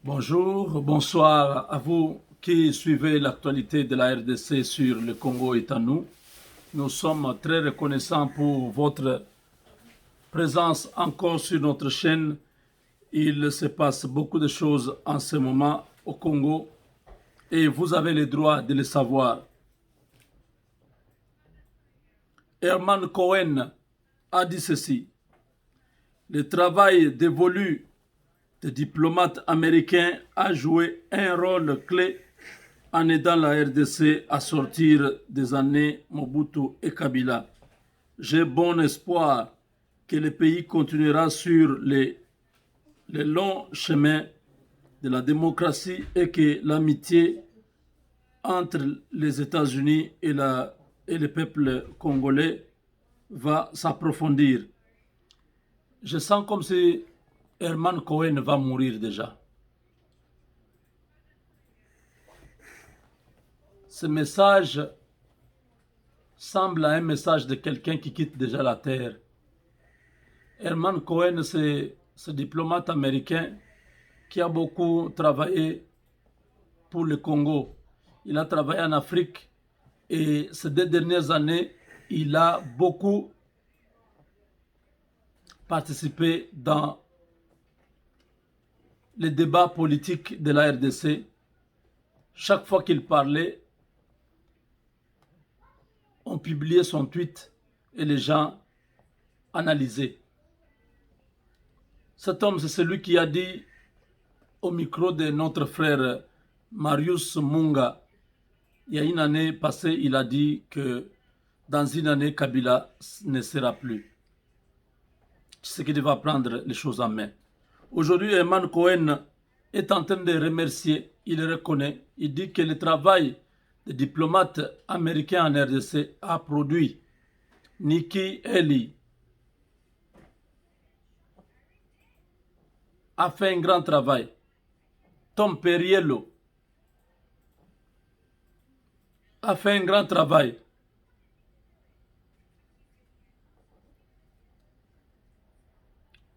Bonjour, bonsoir à vous qui suivez l'actualité de la RDC sur le Congo et à nous. Nous sommes très reconnaissants pour votre présence encore sur notre chaîne. Il se passe beaucoup de choses en ce moment au Congo et vous avez le droit de le savoir. Herman Cohen a dit ceci: le travail dévolu des diplomates américains a joué un rôle clé en aidant la RDC à sortir des années Mobutu et Kabila. J'ai bon espoir que le pays continuera sur le long chemin de la démocratie et que l'amitié entre les États-Unis et le peuple congolais va s'approfondir. Je sens comme si Herman Cohen va mourir déjà. Ce message semble un message de quelqu'un qui quitte déjà la Terre. Herman Cohen, c'est ce diplomate américain qui a beaucoup travaillé pour le Congo. Il a travaillé en Afrique et ces 2 dernières années, il a beaucoup participé dans les débats politiques de la RDC. Chaque fois qu'il parlait, on publiait son tweet et les gens analysaient. Cet homme, c'est celui qui a dit au micro de notre frère Marius Munga, il y a une année passée, il a dit que dans une année, Kabila ne sera plus. C'est qu'il va prendre les choses en main. Aujourd'hui, Herman Cohen est en train de remercier, il reconnaît, il dit que le travail des diplomates américains en RDC a produit. Nikki Haley a fait un grand travail. Tom Perriello a fait un grand travail.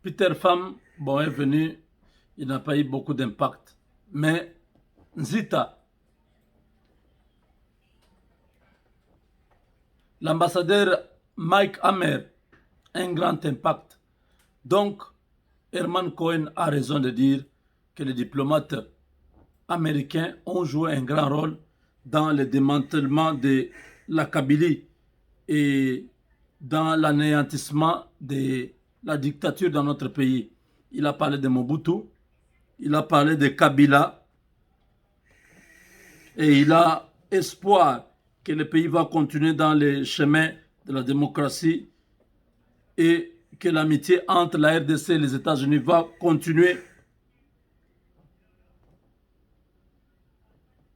Peter Pham, bon, est venu, il n'a pas eu beaucoup d'impact. Mais Nzita, l'ambassadeur Mike Hammer, un grand impact. Donc, Herman Cohen a raison de dire que les diplomates américains ont joué un grand rôle dans le démantèlement de la Kabylie et dans l'anéantissement de la dictature dans notre pays. Il a parlé de Mobutu, il a parlé de Kabila et il a espoir que le pays va continuer dans les chemins de la démocratie et que l'amitié entre la RDC et les États-Unis va continuer.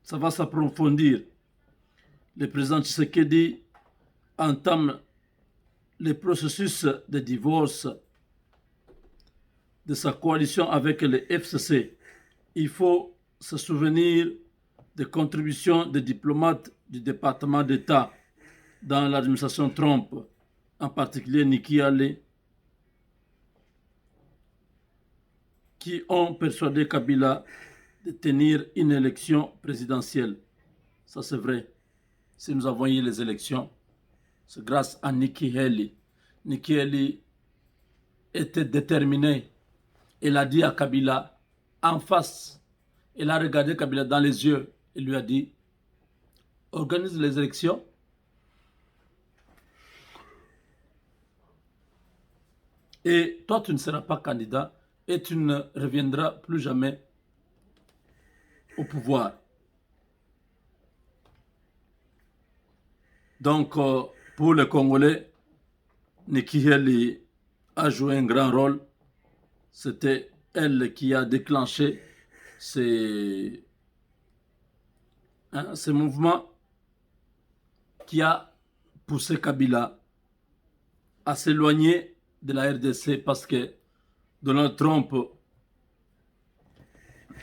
Ça va s'approfondir. Le président Tshisekedi entame le processus de divorce de sa coalition avec le FCC. Il faut se souvenir des contributions des diplomates du département d'État dans l'administration Trump, en particulier Nikki Haley, qui ont persuadé Kabila de tenir une élection présidentielle. Ça, c'est vrai. Si nous avons eu les élections, c'est grâce à Nikki Haley. Nikki Haley était déterminée. Elle a dit à Kabila en face, elle a regardé Kabila dans les yeux et lui a dit: organise les élections et toi tu ne seras pas candidat et tu ne reviendras plus jamais au pouvoir. Donc pour les Congolais, Nikki Haley a joué un grand rôle. C'était elle qui a déclenché ces mouvements qui a poussé Kabila à s'éloigner de la RDC parce que Donald Trump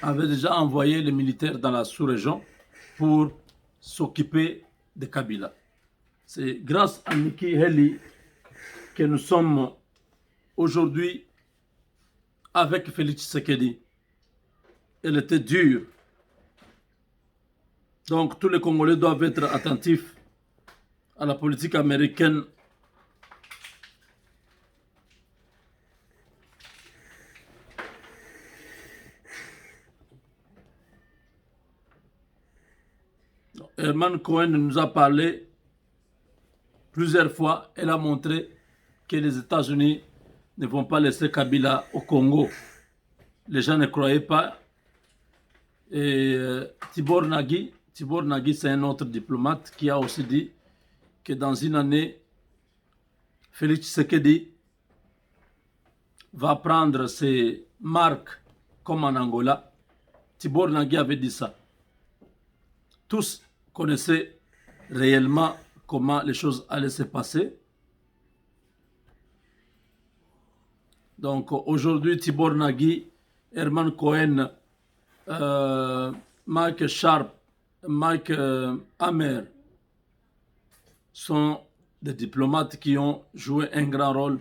avait déjà envoyé les militaires dans la sous-région pour s'occuper de Kabila. C'est grâce à Nikki Haley que nous sommes aujourd'hui avec Félix Tshisekedi. elle était dure. Donc tous les Congolais doivent être attentifs à la politique américaine. Herman Cohen nous a parlé plusieurs fois. Elle a montré que les États-Unis ne vont pas laisser Kabila au Congo. Les gens ne croyaient pas. Et Tibor Nagi, c'est un autre diplomate qui a aussi dit que dans une année, Félix Tshisekedi va prendre ses marques comme en Angola. Tibor Nagi avait dit ça. Tous connaissaient réellement comment les choses allaient se passer. Donc aujourd'hui, Tibor Nagi, Herman Cohen, Mike Sharp, Mike Hammer sont des diplomates qui ont joué un grand rôle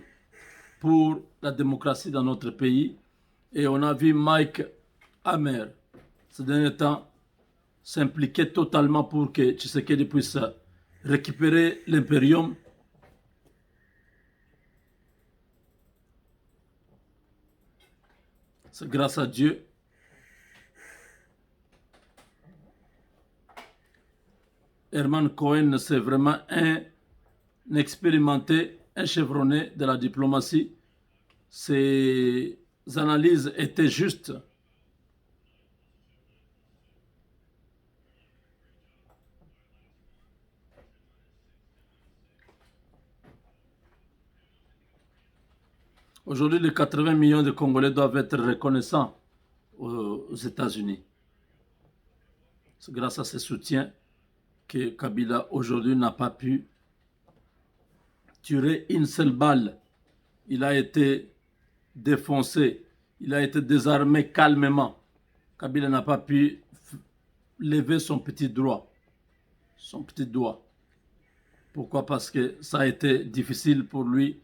pour la démocratie dans notre pays. Et on a vu Mike Hammer, ces derniers temps, s'impliquer totalement pour que Tshisekedi puisse récupérer l'impérium. C'est grâce à Dieu. Herman Cohen, c'est vraiment un expérimenté, un chevronné de la diplomatie. Ses analyses étaient justes. Aujourd'hui, les 80 millions de Congolais doivent être reconnaissants aux États-Unis. C'est grâce à ce soutien que Kabila aujourd'hui n'a pas pu tirer une seule balle. Il a été défoncé, il a été désarmé calmement. Kabila n'a pas pu lever son petit doigt. Pourquoi? Parce que ça a été difficile pour lui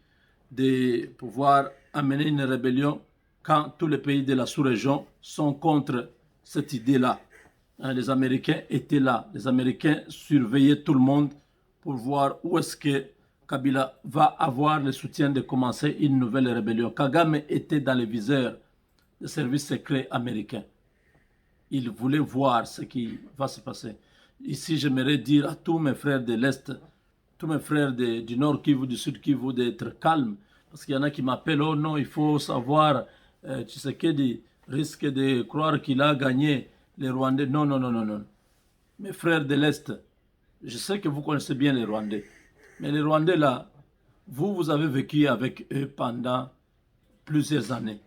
de pouvoir amener une rébellion quand tous les pays de la sous-région sont contre cette idée-là. Les Américains étaient là. Les Américains surveillaient tout le monde pour voir où est-ce que Kabila va avoir le soutien de commencer une nouvelle rébellion. Kagame était dans les viseurs des services secrets américains. Il voulait voir ce qui va se passer. Ici, j'aimerais dire à tous mes frères de l'Est, tous mes frères du Nord Kivu, du Sud Kivu, d'être calmes. Parce qu'il y en a qui m'appellent, oh non, il faut savoir, Tshisekedi risque de croire qu'il a gagné les Rwandais. Non, non, non, non, non. Mes frères de l'Est, je sais que vous connaissez bien les Rwandais. Mais les Rwandais, là, vous avez vécu avec eux pendant plusieurs années.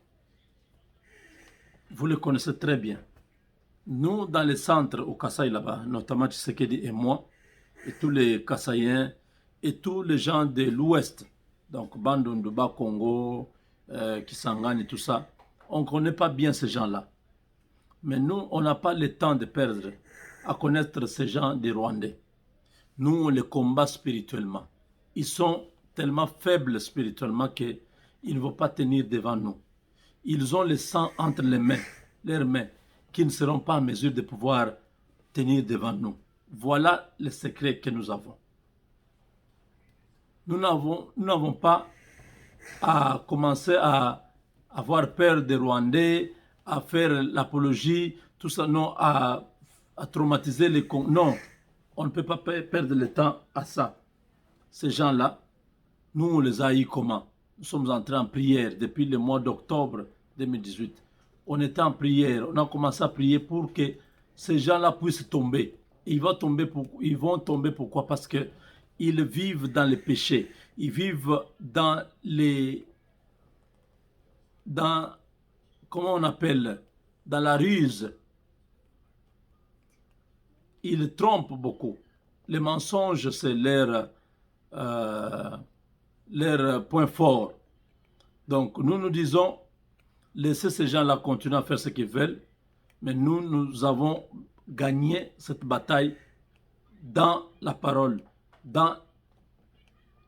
Vous les connaissez très bien. Nous, dans les centres au Kasaï là-bas, notamment Tshisekedi et moi, et tous les Kasaïens, et tous les gens de l'Ouest, donc Bandundu, Congo, Kisangani, tout ça, on ne connaît pas bien ces gens-là. Mais nous, on n'a pas le temps de perdre à connaître ces gens des Rwandais. Nous, on les combat spirituellement. Ils sont tellement faibles spirituellement qu'ils ne vont pas tenir devant nous. Ils ont le sang entre les mains, leurs mains, qui ne seront pas en mesure de pouvoir tenir devant nous. Voilà le secret que nous avons. Nous n'avons pas à commencer à avoir peur des Rwandais, à faire l'apologie, tout ça, non, à traumatiser les Congolais. Non, on ne peut pas perdre le temps à ça. Ces gens-là, nous, on les a eu comment? Nous sommes entrés en prière depuis le mois d'octobre 2018. On était en prière, on a commencé à prier pour que ces gens-là puissent tomber. Ils vont tomber pourquoi? Parce qu'ils vivent dans les péchés. Ils vivent dans comment on appelle, dans la ruse. Ils trompent beaucoup. Les mensonges, c'est leur point fort. Donc, nous disons, laissez ces gens-là continuer à faire ce qu'ils veulent, mais nous avons gagné cette bataille dans la parole, dans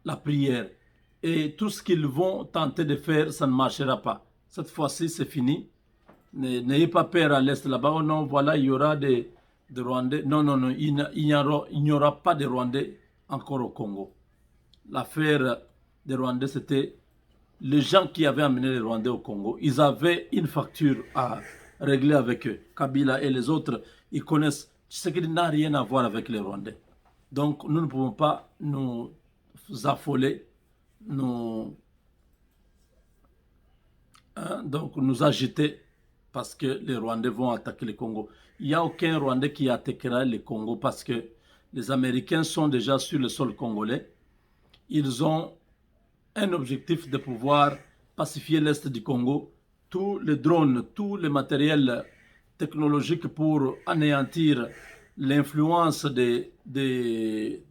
la prière. Et tout ce qu'ils vont tenter de faire, ça ne marchera pas. Cette fois-ci, c'est fini. N'ayez pas peur à l'Est là-bas. Oh non, voilà, il y aura des Rwandais. Non, non, non, il n'y aura pas de Rwandais encore au Congo. L'affaire des Rwandais, c'était les gens qui avaient amené les Rwandais au Congo. Ils avaient une facture à régler avec eux. Kabila et les autres, ils connaissent. Ce qui n'a rien à voir avec les Rwandais. Donc, nous ne pouvons pas nous affoler, nous, donc nous agiter parce que les Rwandais vont attaquer le Congo. Il n'y a aucun Rwandais qui attaquera le Congo parce que les Américains sont déjà sur le sol congolais. Ils ont un objectif de pouvoir pacifier l'Est du Congo. Tous les drones, tout le matériel technologique pour anéantir l'influence des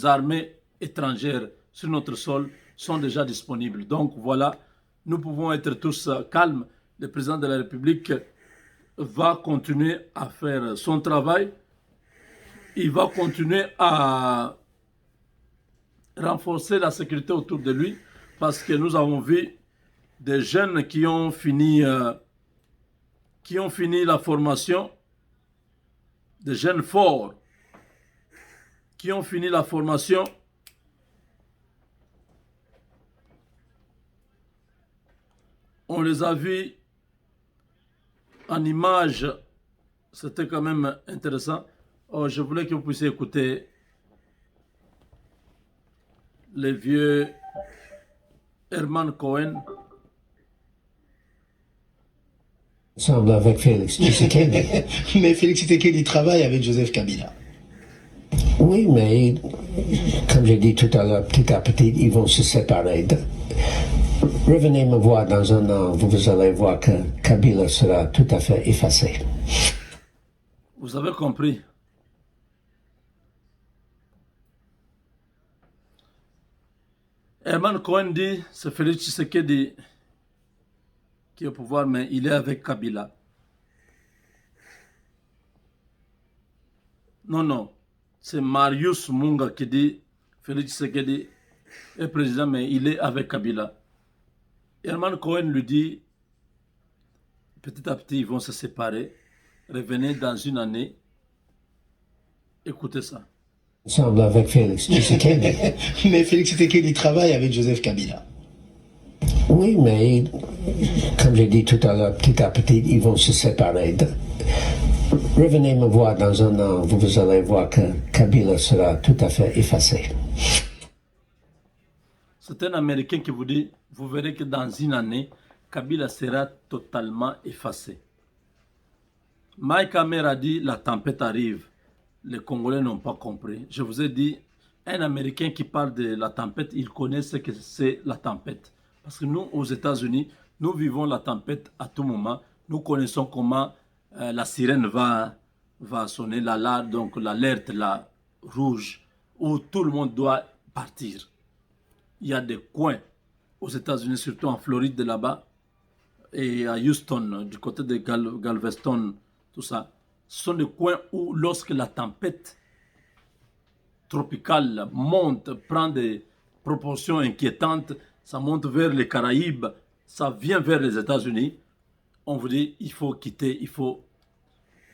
armées étrangères sur notre sol sont déjà disponibles. Donc voilà, nous pouvons être tous calmes. Le président de la République va continuer à faire son travail. Il va continuer à renforcer la sécurité autour de lui parce que nous avons vu des jeunes qui ont fini la formation, des jeunes forts qui ont fini la formation. On les a vus en image, c'était quand même intéressant. Oh, je voulais que vous puissiez écouter les vieux Herman Cohen. Ensemble avec Félix Tshisekedi. Mais Félix Tshisekedi travaille avec Joseph Kabila. Oui, mais comme j'ai dit tout à l'heure, petit à petit, ils vont se séparer. Revenez me voir dans un an, vous allez voir que Kabila sera tout à fait effacé. Vous avez compris. Herman Cohen dit, c'est Félix Tshisekedi qui est au pouvoir, mais il est avec Kabila. Non, non. C'est Marius Munga qui dit, Félix Tshisekedi est président, mais il est avec Kabila. Herman Cohen lui dit, petit à petit, ils vont se séparer. Revenez dans une année. Écoutez ça. Ensemble avec Félix Tshisekedi. Mais Félix Tshisekedi travaille avec Joseph Kabila. Oui, mais comme j'ai dit tout à l'heure, petit à petit, ils vont se séparer. Revenez me voir dans un an, vous allez voir que Kabila sera tout à fait effacé. C'est un Américain qui vous dit, vous verrez que dans une année, Kabila sera totalement effacé. Mike Hammer a dit, la tempête arrive. Les Congolais n'ont pas compris. Je vous ai dit, un Américain qui parle de la tempête, il connaît ce que c'est la tempête. Parce que nous, aux États-Unis, nous vivons la tempête à tout moment. Nous connaissons comment la sirène va sonner, donc l'alerte rouge, où tout le monde doit partir. Il y a des coins aux États-Unis, surtout en Floride là-bas, et à Houston, du côté de Galveston, tout ça. Ce sont des coins où, lorsque la tempête tropicale monte, prend des proportions inquiétantes, ça monte vers les Caraïbes, ça vient vers les États-Unis, on vous dit, il faut quitter, il faut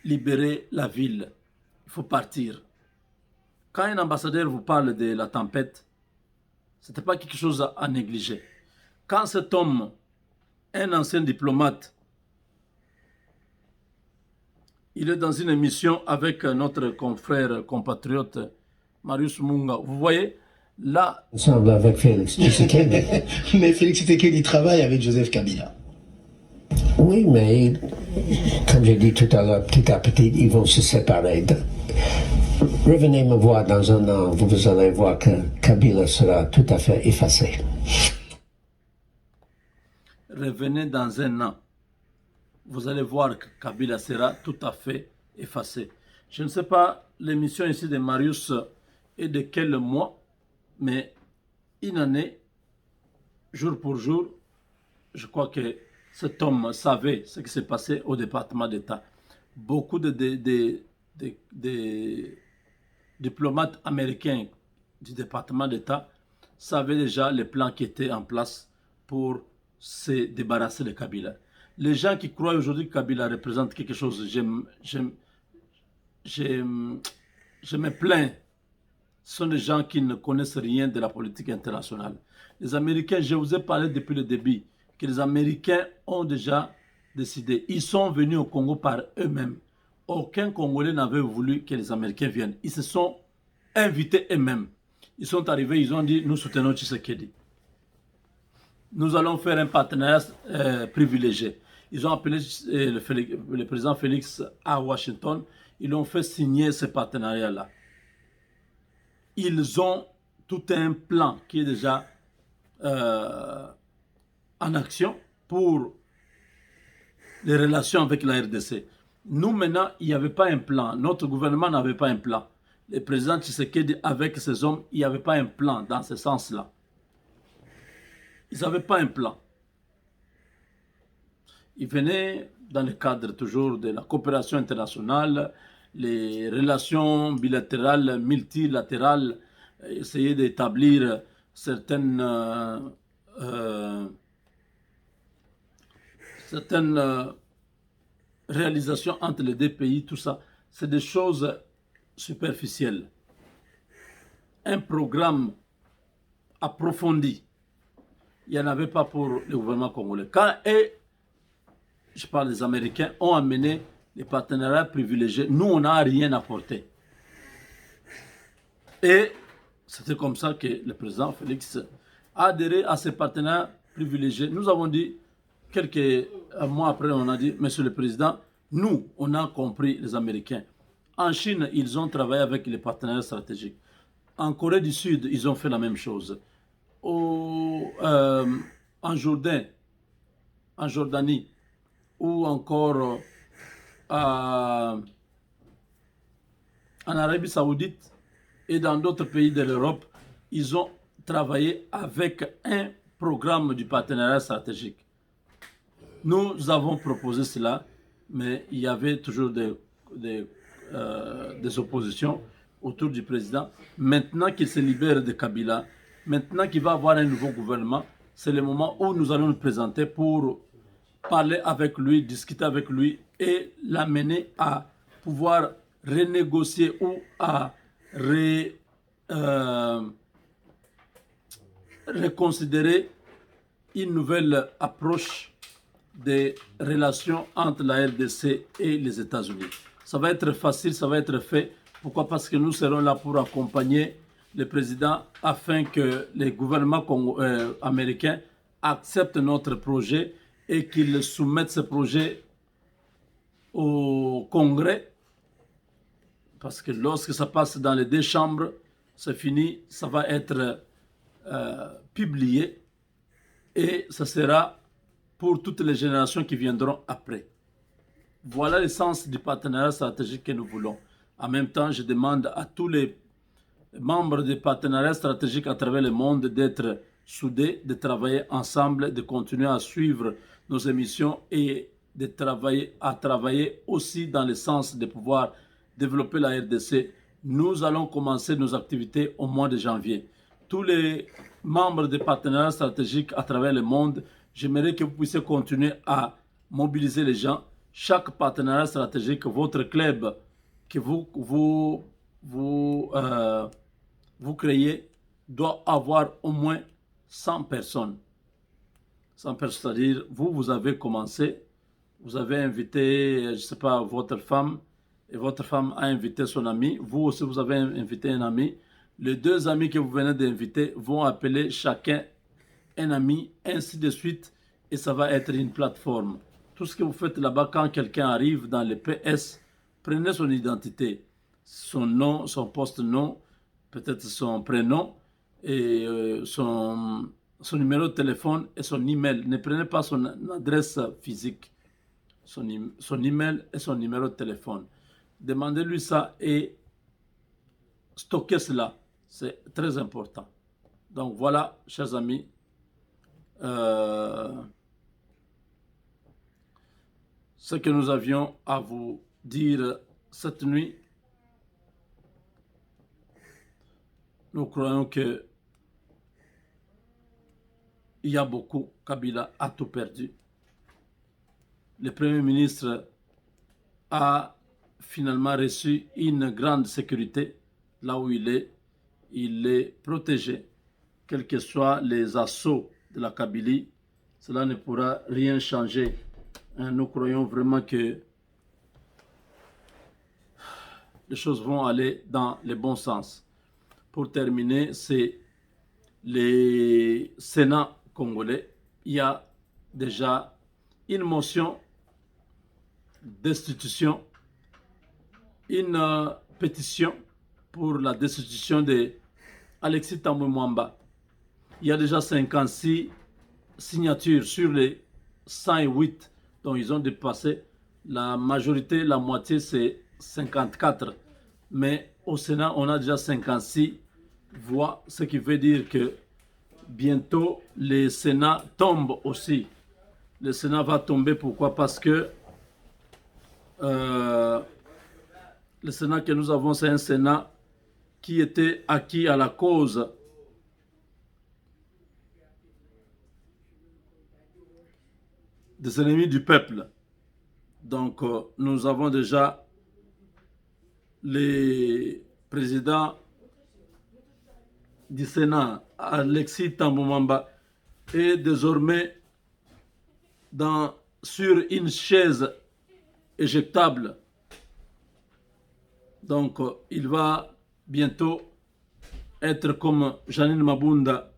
libérer la ville, il faut partir. Quand un ambassadeur vous parle de la tempête, ce n'était pas quelque chose à négliger. Quand cet homme, un ancien diplomate, il est dans une émission avec notre confrère, compatriote, Marius Munga. Vous voyez, là... Ensemble avec Félix Tshisekedi. Mais Félix Tshisekedi travaille avec Joseph Kabila. Oui, mais comme j'ai dit tout à l'heure, petit à petit, ils vont se séparer. Revenez me voir dans un an, vous allez voir que Kabila sera tout à fait effacé. Revenez dans un an. Vous allez voir que Kabila sera tout à fait effacé. Je ne sais pas l'émission ici de Marius est de quel mois, mais une année, jour pour jour, je crois que cet homme savait ce qui s'est passé au département d'État. Beaucoup de diplomates américains du département d'État savaient déjà les plans qui étaient en place pour se débarrasser de Kabila. Les gens qui croient aujourd'hui que Kabila représente quelque chose, je me plains. Ce sont des gens qui ne connaissent rien de la politique internationale. Les Américains, je vous ai parlé depuis le début, que les Américains ont déjà décidé. Ils sont venus au Congo par eux-mêmes. Aucun Congolais n'avait voulu que les Américains viennent. Ils se sont invités eux-mêmes. Ils sont arrivés, ils ont dit, nous soutenons Tshisekedi. Nous allons faire un partenariat privilégié. Ils ont appelé le président Félix à Washington. Ils l'ont fait signer ce partenariat-là. Ils ont tout un plan qui est déjà en action pour les relations avec la RDC. Nous, maintenant, il n'y avait pas un plan. Notre gouvernement n'avait pas un plan. Le président Tshisekedi, avec ses hommes, il n'y avait pas un plan dans ce sens-là. Ils n'avaient pas un plan. Ils venaient dans le cadre toujours de la coopération internationale, les relations bilatérales, multilatérales, essayer d'établir certaines réalisations entre les deux pays, tout ça. C'est des choses superficielles. Un programme approfondi, il n'y en avait pas pour le gouvernement congolais. Quand je parle des Américains, ont amené les partenariats privilégiés, nous, on n'a rien apporté. Et c'était comme ça que le président Félix a adhéré à ces partenariats privilégiés. Nous avons dit, quelques mois après, on a dit, Monsieur le Président, nous, on a compris les Américains. En Chine, ils ont travaillé avec les partenaires stratégiques. En Corée du Sud, ils ont fait la même chose. En Jordanie, ou encore en Arabie Saoudite et dans d'autres pays de l'Europe, ils ont travaillé avec un programme du partenariat stratégique. Nous avons proposé cela, mais il y avait toujours des oppositions autour du président. Maintenant qu'il se libère de Kabila, maintenant qu'il va avoir un nouveau gouvernement, c'est le moment où nous allons nous présenter pour parler avec lui, discuter avec lui et l'amener à pouvoir renégocier ou à reconsidérer une nouvelle approche des relations entre la RDC et les États-Unis. Ça va être facile, ça va être fait. Pourquoi? Parce que nous serons là pour accompagner le président afin que les gouvernements américains acceptent notre projet et qu'ils soumettent ce projet au Congrès. Parce que lorsque ça passe dans les deux chambres, c'est fini, ça va être publié et ça sera pour toutes les générations qui viendront après. Voilà le sens du partenariat stratégique que nous voulons. En même temps, je demande à tous les membres des partenariats stratégiques à travers le monde d'être soudés, de travailler ensemble, de continuer à suivre nos émissions et de travailler aussi dans le sens de pouvoir développer la RDC. Nous allons commencer nos activités au mois de janvier. Tous les membres des partenariats stratégiques à travers le monde, j'aimerais que vous puissiez continuer à mobiliser les gens. Chaque partenariat stratégique, votre club que vous créez, doit avoir au moins 100 personnes. 100 personnes, c'est-à-dire, vous avez commencé, vous avez invité, je ne sais pas, votre femme, et votre femme a invité son ami. Vous aussi, vous avez invité un ami. Les deux amis que vous venez d'inviter vont appeler chacun un ami, ainsi de suite, et ça va être une plateforme. Tout ce que vous faites là-bas, quand quelqu'un arrive dans le PS, prenez son identité, son nom, son poste-nom, peut-être son prénom, et son numéro de téléphone et son email. Ne prenez pas son adresse physique, son email et son numéro de téléphone. Demandez-lui ça et stockez cela. C'est très important. Donc voilà, chers amis, ce que nous avions à vous dire cette nuit. Nous croyons que il y a beaucoup. Kabila a tout perdu. le Premier ministre a finalement reçu une grande sécurité là où il est protégé, quels que soient les assauts de la Kabylie, cela ne pourra rien changer. Nous croyons vraiment que les choses vont aller dans le bon sens. Pour terminer, c'est les Sénats congolais. Il y a déjà une motion destitution, une pétition pour la destitution de Alexis Thambwe Mwamba. Il y a déjà 56 signatures sur les 108 dont ils ont dépassé. La majorité, la moitié, c'est 54. Mais au Sénat, on a déjà 56 voix, ce qui veut dire que bientôt, le Sénat tombe aussi. Le Sénat va tomber, pourquoi? Parce que le Sénat que nous avons, c'est un Sénat qui était acquis à la cause des ennemis du peuple. Donc, nous avons déjà les présidents du Sénat, Alexis Thambwe Mwamba, est désormais sur une chaise éjectable. Donc, il va bientôt être comme Janine Mabunda,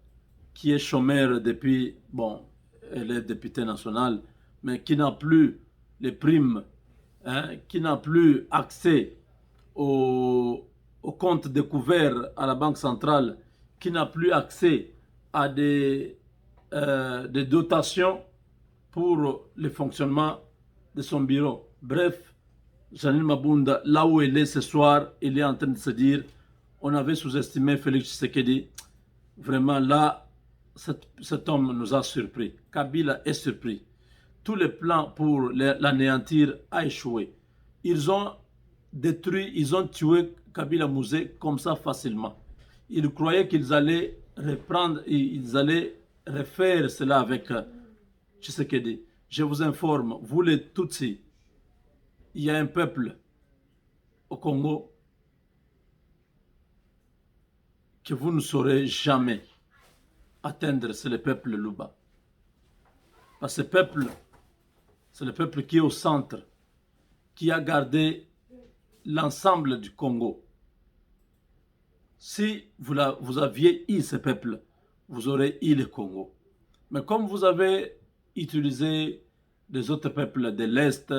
qui est chômeur depuis, bon, elle est députée nationale, mais qui n'a plus les primes, qui n'a plus accès au compte découvert à la Banque centrale, qui n'a plus accès à des dotations pour le fonctionnement de son bureau. Bref, Janine Mabunda, là où elle est ce soir, elle est en train de se dire, on avait sous-estimé Félix Tshisekedi. Vraiment là, cet homme nous a surpris. Kabila est surpris. Tous les plans pour l'anéantir ont échoué. Ils ont détruit, ils ont tué Kabila Mouzé comme ça facilement. Ils croyaient qu'ils allaient reprendre, ils allaient refaire cela avec Tshisekedi. Je vous informe, vous les Tutsis, il y a un peuple au Congo que vous ne saurez jamais atteindre, c'est le peuple Luba. Parce que ce peuple, c'est le peuple qui est au centre, qui a gardé l'ensemble du Congo. Si vous aviez eu ce peuple, vous aurez eu le Congo. Mais comme vous avez utilisé les autres peuples de l'Est,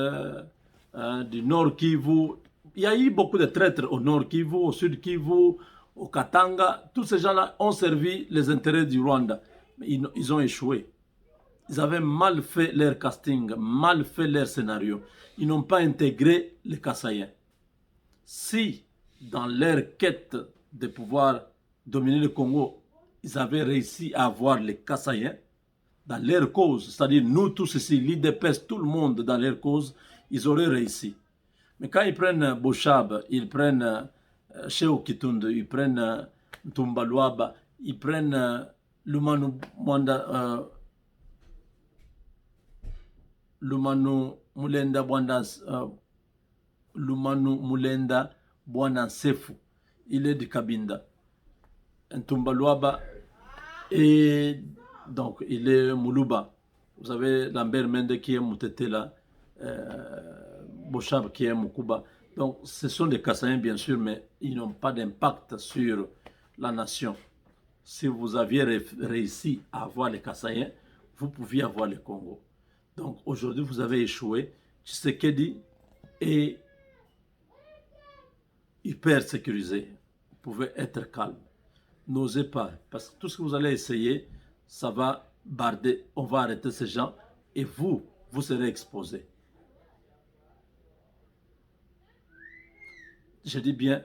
du Nord Kivu, il y a eu beaucoup de traîtres au Nord Kivu, au Sud Kivu, au Katanga. Tous ces gens-là ont servi les intérêts du Rwanda. Mais ils ont échoué. Ils avaient mal fait leur casting, mal fait leur scénario. Ils n'ont pas intégré les Kassaïens. Si, dans leur quête de pouvoir dominer le Congo, ils avaient réussi à avoir les Kassaïens dans leur cause, c'est-à-dire nous tous ici, l'IDPS, tout le monde dans leur cause, ils auraient réussi. Mais quand ils prennent Boshab, ils prennent Cheo Kitunde, ils prennent Ntumbaluaba, ils prennent Lumanu Mulenda Bwana Sefu, il est de Kabinda. Ntumbaluaba, et donc il est Moulouba. Vous avez Lambert Mende qui est Moutete là, Boshab qui est Moukuba. Donc ce sont des Kassaïens bien sûr, mais ils n'ont pas d'impact sur la nation. Si vous aviez réussi à avoir les Kassaïens, vous pouviez avoir le Congo. Donc aujourd'hui vous avez échoué. Tshisekedi est hyper sécurisé. Vous pouvez être calme. N'osez pas, parce que tout ce que vous allez essayer, ça va barder, on va arrêter ces gens et vous serez exposés. Je dis bien,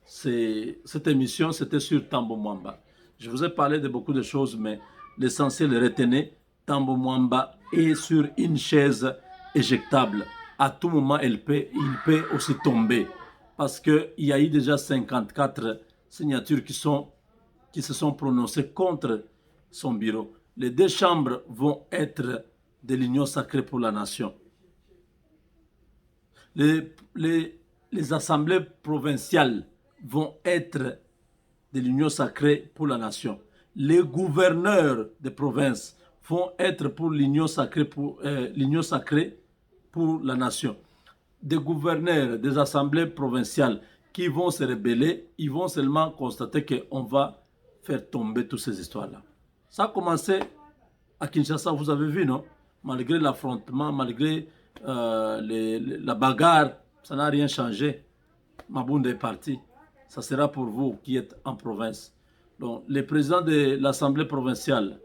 cette émission, c'était sur Thambwe Mwamba. Je vous ai parlé de beaucoup de choses, mais l'essentiel, retenez, Thambwe Mwamba est sur une chaise éjectable. À tout moment, il peut aussi tomber. Parce qu'il y a eu déjà 54 signatures qui se sont prononcées contre son bureau. Les deux chambres vont être de l'Union sacrée pour la nation. Les assemblées provinciales vont être de l'union sacrée pour la nation. Les gouverneurs de province vont être pour l'union sacrée pour la nation. Des gouverneurs des assemblées provinciales qui vont se rebeller, ils vont seulement constater qu'on va faire tomber toutes ces histoires-là. Ça a commencé à Kinshasa, vous avez vu, non? Malgré l'affrontement, malgré la bagarre, ça n'a rien changé. Mabounda est parti. Ça sera pour vous qui êtes en province. Donc, les présidents de l'Assemblée provinciale,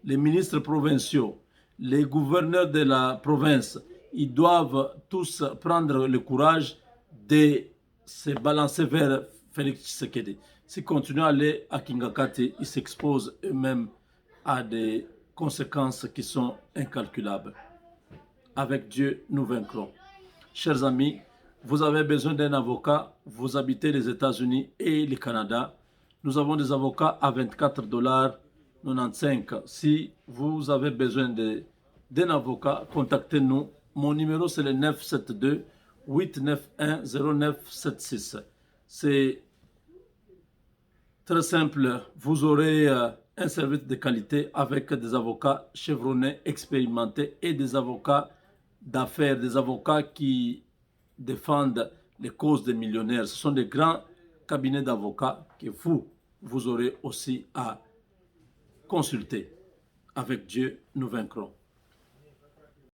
les ministres provinciaux, les gouverneurs de la province, ils doivent tous prendre le courage de se balancer vers Félix Tshisekedi. S'ils continuent à aller à Kingakati, ils s'exposent eux-mêmes à des conséquences qui sont incalculables. Avec Dieu, nous vaincrons. Chers amis, vous avez besoin d'un avocat, vous habitez les États-Unis et le Canada. Nous avons des avocats à $24,95. Si vous avez besoin d'un avocat, contactez-nous. Mon numéro, c'est le 972-891-0976. C'est très simple. Vous aurez un service de qualité avec des avocats chevronnés, expérimentés et des avocats d'affaires, des avocats qui défendent les causes des millionnaires. Ce sont des grands cabinets d'avocats que vous aurez aussi à consulter. Avec Dieu, nous vaincrons.